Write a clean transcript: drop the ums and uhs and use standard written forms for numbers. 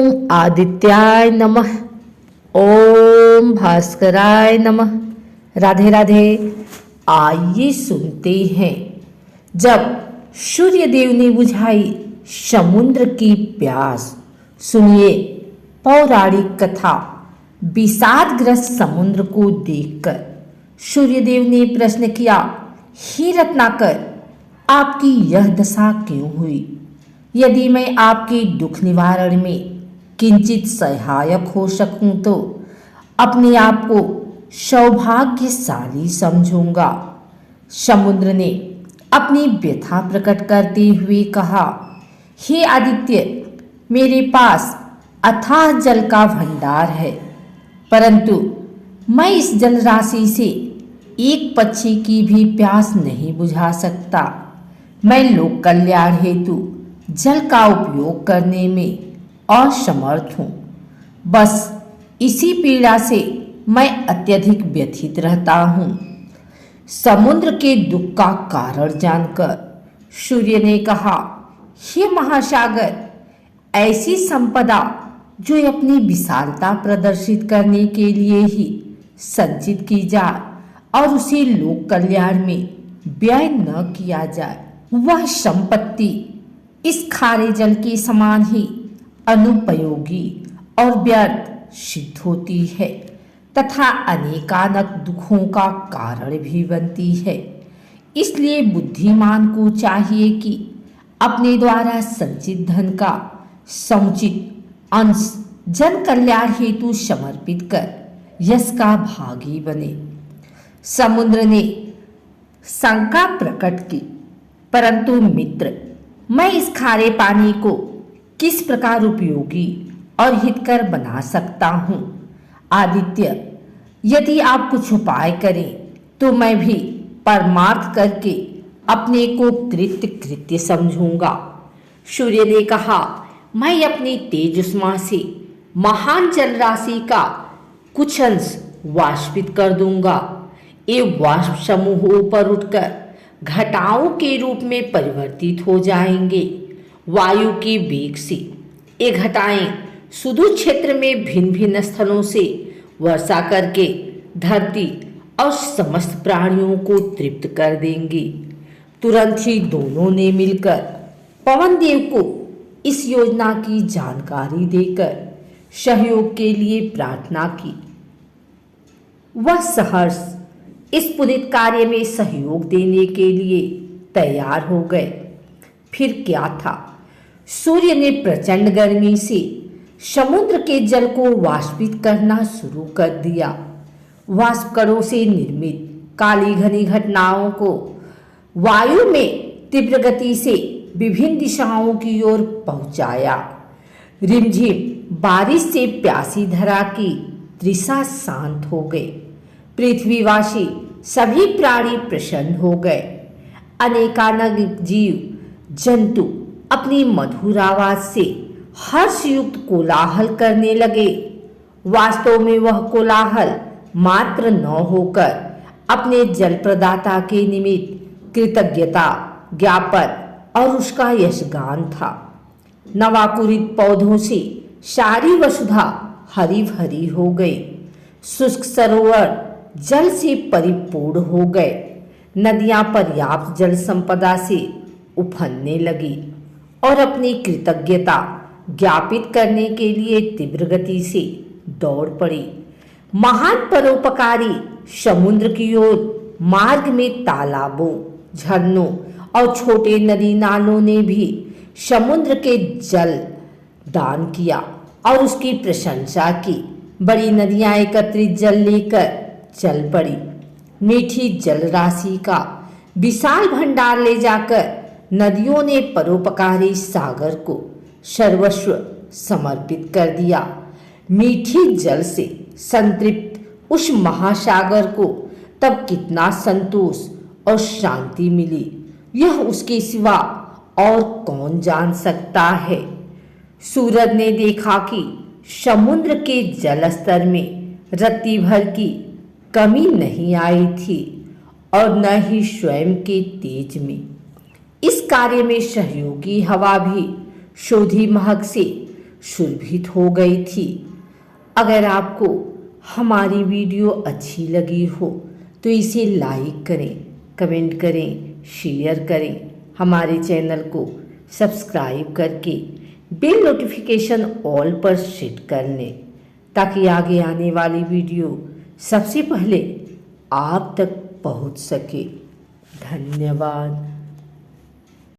ओम आदित्याय नमः। ओम भास्कराय नमः। राधे राधे। आइए सुनते हैं, जब सूर्य देव ने बुझाई समुद्र की प्यास। सुनिए पौराणिक कथा। विषादग्रस्त समुद्र को देखकर सूर्यदेव ने प्रश्न किया, हे रत्नाकर, आपकी यह दशा क्यों हुई? यदि मैं आपके दुख निवारण में किंचित सहायक हो सकूं तो अपने आप को सौभाग्यशाली समझूंगा। समुद्र ने अपनी व्यथा प्रकट करते हुए कहा, हे आदित्य, मेरे पास अथाह जल का भंडार है, परंतु मैं इस जल राशि से एक पक्षी की भी प्यास नहीं बुझा सकता। मैं लोक कल्याण हेतु जल का उपयोग करने में असमर्थ हूँ। बस इसी पीड़ा से मैं अत्यधिक व्यथित रहता हूँ। समुद्र के दुख का कारण जानकर सूर्य ने कहा, हे महासागर, ऐसी संपदा जो अपनी विशालता प्रदर्शित करने के लिए ही संचित की जाए और उसे लोक कल्याण में व्यय न किया जाए, वह संपत्ति इस खारे जल के समान ही अनुपयोगी और व्यर्थ सिद्ध होती है तथा अनेकानक दुखों का कारण भी बनती है। इसलिए बुद्धिमान को चाहिए कि अपने द्वारा संचित धन का समुचित अंश जन कल्याण हेतु समर्पित कर यश का भागी बने। समुद्र ने शंका प्रकट की, परंतु मित्र, मैं इस खारे पानी को किस प्रकार उपयोगी और हितकर बना सकता हूँ? आदित्य, यदि आप कुछ उपाय करें तो मैं भी परमार्थ करके अपने को कृत्य समझूंगा। सूर्य ने कहा, मैं अपनी तेजस्मा से महान जल राशि का कुछ अंश वाष्पित कर दूंगा। ये वाष्प समूह ऊपर उठकर घटाओं के रूप में परिवर्तित हो जाएंगे। वायु के वेग से ये घटाएं सुदूर क्षेत्र में भिन्न भिन्न स्थलों से वर्षा करके धरती और समस्त प्राणियों को तृप्त कर देंगी। तुरंत ही दोनों ने मिलकर पवन देव को इस योजना की जानकारी देकर सहयोग के लिए प्रार्थना की। वह सहर्ष इस पुनीत कार्य में सहयोग देने के लिए तैयार हो गए। फिर क्या था, सूर्य ने प्रचंड गर्मी से समुद्र के जल को वाष्पित करना शुरू कर दिया। वाष्पकणों से निर्मित काली घनी घटनाओं को वायु में तीव्र गति से विभिन्न दिशाओं की ओर पहुंचाया। रिमझिम बारिश से प्यासी धरा की तृषा शांत हो गई। पृथ्वीवासी सभी प्राणी प्रसन्न हो गए। अनेकानक जीव जंतु अपनी मधुर आवाज से हर्षयुक्त कोलाहल करने लगे। वास्तव में वह कोलाहल मात्र न होकर अपने जल प्रदाता के निमित्त कृतज्ञता ज्ञापन और उसका यशगान था। नवाकुरित पौधों से सारी वसुधा हरी भरी हो गई। शुष्क सरोवर जल से परिपूर्ण हो गए। नदियां पर्याप्त जल संपदा से उफनने लगी और अपनी कृतज्ञता ज्ञापित करने के लिए तीव्र गति से दौड़ पड़ी। महान परोपकारी समुद्र की ओर मार्ग में तालाबों, झरनों और छोटे नदी नालों ने भी समुद्र के जल दान किया और उसकी प्रशंसा की। बड़ी नदियां एकत्रित जल लेकर चल पड़ी। मीठी जल राशि का विशाल भंडार ले जाकर नदियों ने परोपकारी सागर को सर्वस्व समर्पित कर दिया। मीठी जल से संतृप्त उस महासागर को तब कितना संतोष और शांति मिली, यह उसके सिवा और कौन जान सकता है। सूरज ने देखा कि समुद्र के जल स्तर में रत्ती भर की कमी नहीं आई थी और न ही स्वयं के तेज में। इस कार्य में सहयोगी हवा भी शोधी महक से सुरभित हो गई थी। अगर आपको हमारी वीडियो अच्छी लगी हो तो इसे लाइक करें, कमेंट करें, शेयर करें। हमारे चैनल को सब्सक्राइब करके बेल नोटिफिकेशन ऑल पर सेट कर लें ताकि आगे आने वाली वीडियो सबसे पहले आप तक पहुंच सके। धन्यवाद।